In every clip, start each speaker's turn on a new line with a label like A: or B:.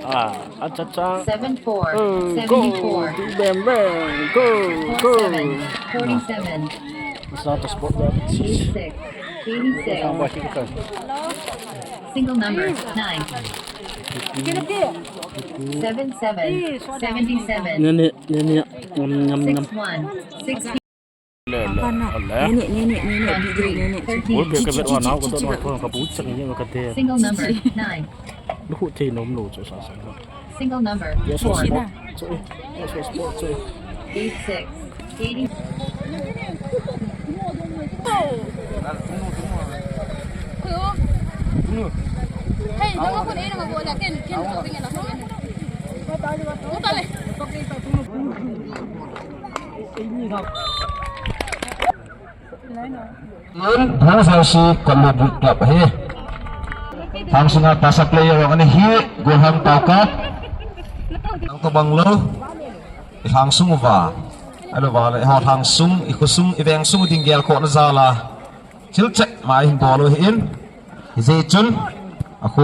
A: Acha-cha.
B: 74,
A: Go.
B: 74,
A: Bam, bam. Go. Go.
B: 47, 47,
A: Satu sport diabetes.
B: 86, 86, single number 9, 77, 77,
A: Nenek, nenek. Nyam, nyam.
B: 61, 60,
C: Nenek
A: Ủa kìa cái vết hoa não của tôi nói con có bút chân như mà cái tiền.
B: single number 9,
A: Nó hụt thì nôm nổ cho sao sao.
B: single number
A: Yes,
B: 4,
A: sport. Sorry. Yes, sport. Sorry.
B: 86, 80,
D: Hey, tunggu aku ni nama bola kan, kan kau pengen nak main. Oh tak leh.
E: ทางสาวสีกำลังบุกกลับเฮทางsungai pasak player yang ini hi gohang takat ang tabang lo hang sung va alo va le ha hang sung ikusung iveng sung dinggel ko na zala chil check mai hin bolo hin ze chun aku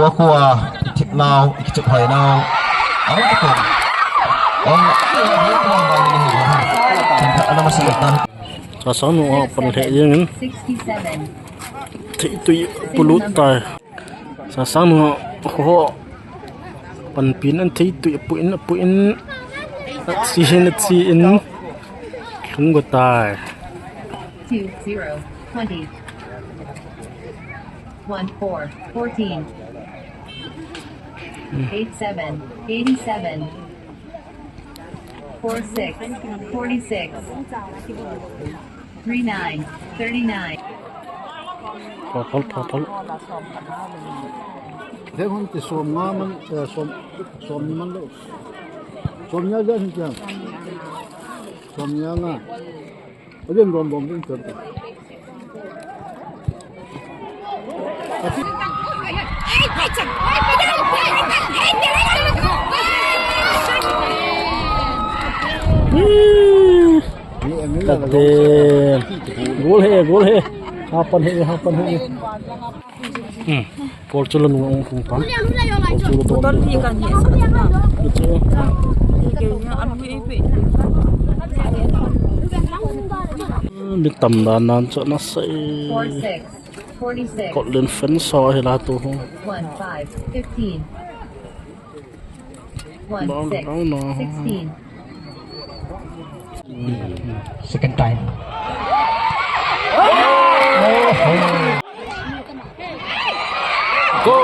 E: tik now ikchep hai now ang ko ang ada masalah tan
A: Sao nó phần thể riêng
B: 67,
A: thị tụy pulut tai. Sao nó họ phần pin anh thị tụy puin xin không có tai.
B: 20, 20, 14, 14, 87, 87, 46, 46, 39, 39,
A: Pol.
F: Thế không thì xôm ngã mình xôm như mình đâu xôm nhá ra thì chẳng xôm nhá ngã ở bên bom bom bên trên
A: Kate gol he hapan he Pol culun ngong pung pam culun
C: Betul dia kan dia sama.
A: betul
C: Kayaknya anu ipe.
A: bitam danan cho nó sẽ
B: 46, 46,
A: cột lên phấn so hay là tu không
B: 15, 15, 16,
A: đó nó
B: 16,
E: second time
A: go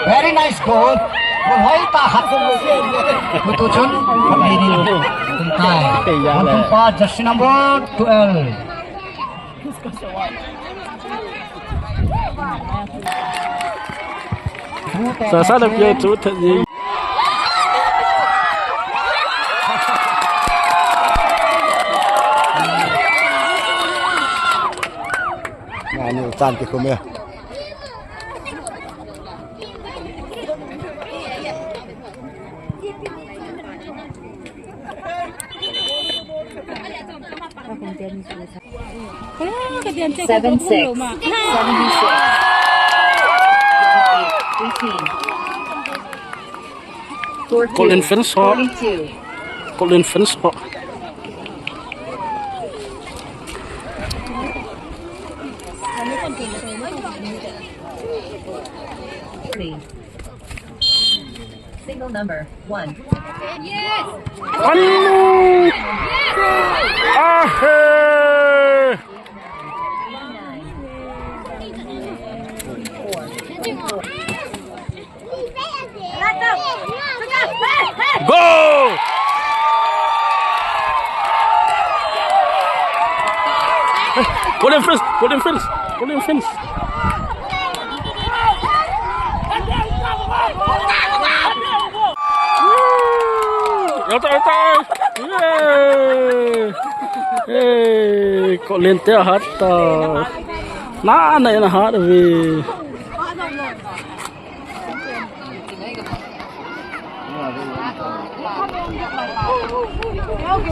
E: very nice goal một hơi ta hạt một tổ chức không đi đi chúng ta không qua jersey number 12
A: sao được chơi chú thật gì
F: ngài nhiều tan thì không nghe
B: 76, 76, 18,
A: cột lên phấn so
B: 42,
A: cột lên phấn so
B: single number 1,
D: Yes.
A: Go! Golden fence. Có lên theo hát này là hát vì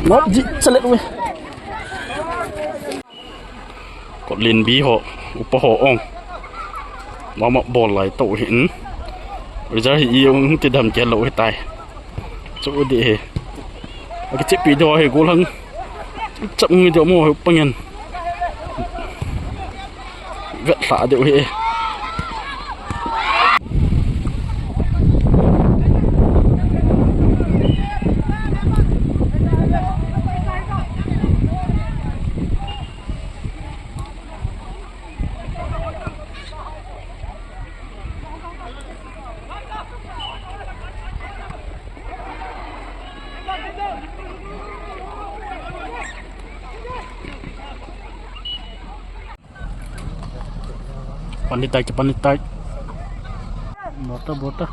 A: nó dị chân lên có lên bí họ upa họ ông mà bỏ lại tổ hiện bây giờ thì yêu thì đầm chè lỗi tài chỗ để cái chiếc bị đòi cố lăng chậm người chỗ mồi bao nhiêu gật xả điệu hệ Pandai bota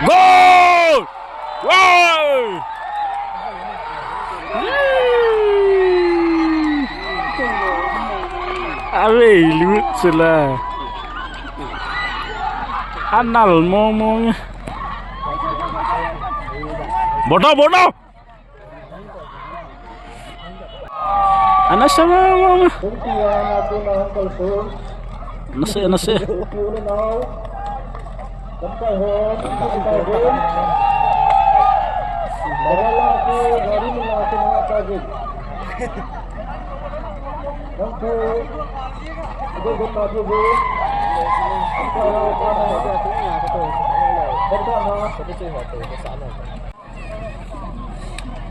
A: goal wow Awe lucu lah. Anal ngomong. Bodoh. Anak sama ngomong. Nasi.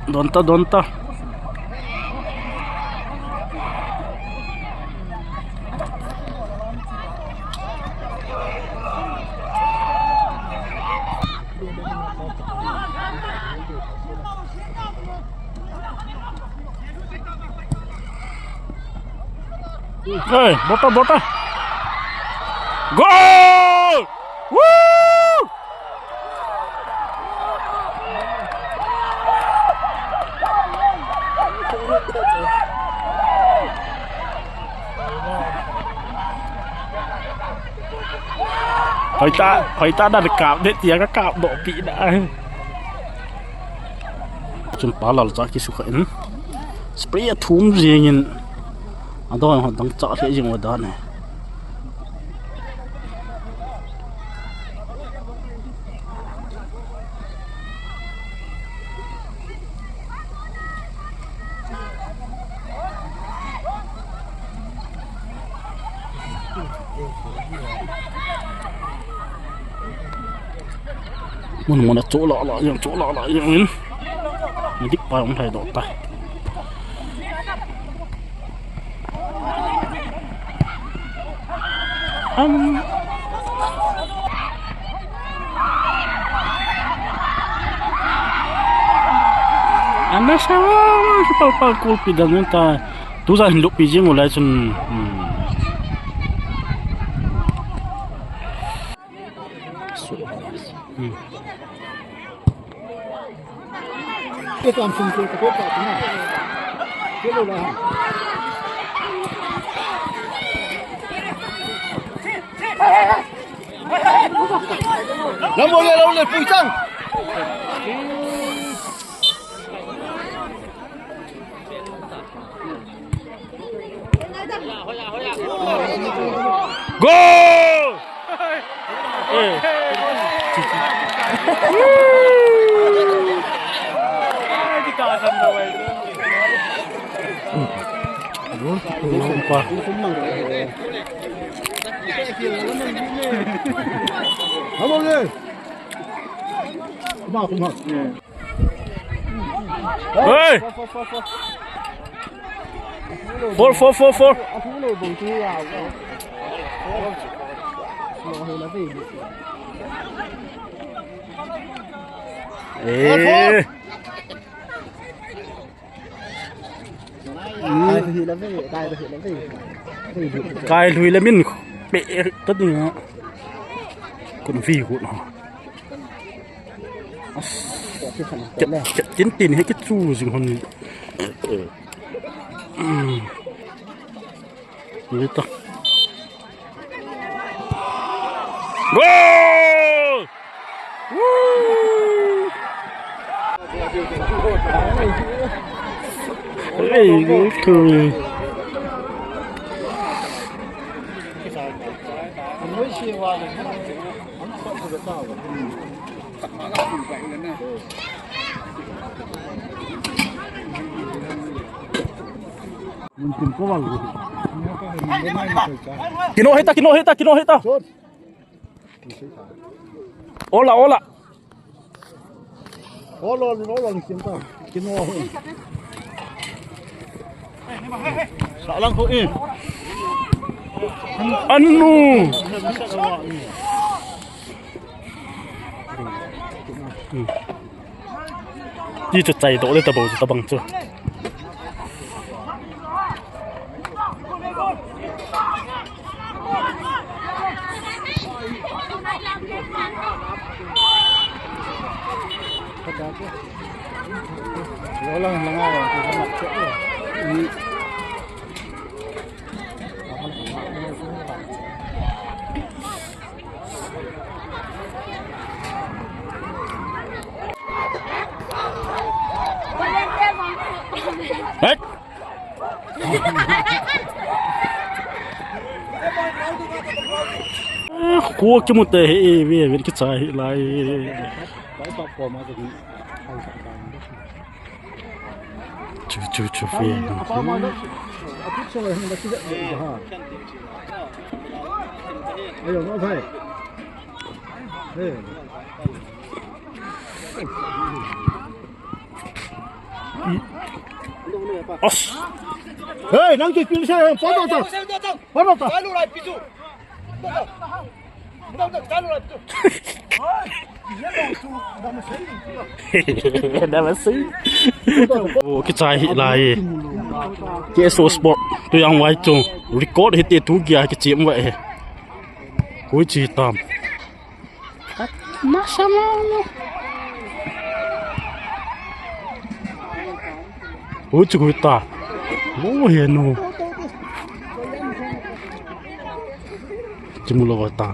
A: Donta. Hey, bota. Goal! Woo! Hỏi ta đã được cảm đến tiếng các cảm độ kỹ đã. Chúng ta là cái sự khẩn. Spray thum gì nhìn. Ở đó họ đang chọn cái gì ở đó này. Muốn là chỗ lọ lại mình đích bài ông thầy độ tay. Anak sama pal kul pidang ta tu za hinduk piji mulai sun
F: cái toàn sinh cái tốt cả thế này cái đâu là nó mua đâu này pui trăng
A: goal! Lupa.
F: Không đi. Không học.
A: Hey! 4. Cài lùi là mình bệ tất nhiên còn phi của nó chặt chiến tiền hay cái chu dừng hồn Gitu. Gol! Woo! Hey, gitu.
F: Mungkin kau malu.
A: Kino hita. Ola.
F: Ola kita. Kino. Salang kau ini.
A: Anu. Đi chuột chạy đổ lên tờ bầu tờ bằng chưa?
F: Ola langar kita nak cek.
A: Hết. Cua cái một tệ về cái trái lại. Chú về.
F: Apa mana? Apa salah yang dah tidak berjalan. Ayo, mau apa?
A: Os.
F: Hei, nanti pilih saya. Foto tak? Lalu lah pisu.
A: Đã mà xí. Ồ, cái trái hiện lại KSO Sport tôi ăn ngoài chung record hết tiền thú kia cái chiếm vậy cuối chỉ tầm mà sao mà ôi chú ta bố hiền nô chỉ muốn lo ta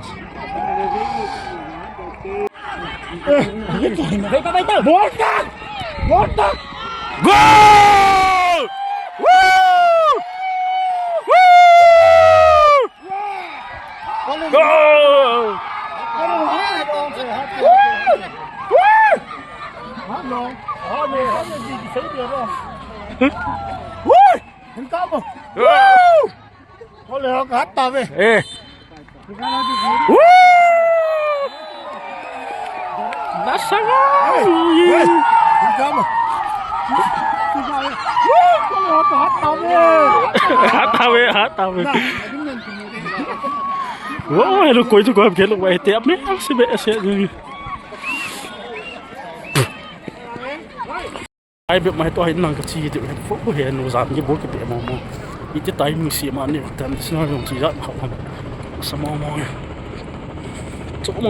A: What? Goal! Woo! Goal! Hát tao về. Wow, lu cuối cùng kia lu vậy tiệm đấy, sẽ bị sẽ như. Ai biết mai tôi năng cái gì thì phố hè nó giảm cái bố cái tiệm mà. Ít cái tay mình xì mà này, tận nó dùng chỉ rất học. Sao mà chỗ mà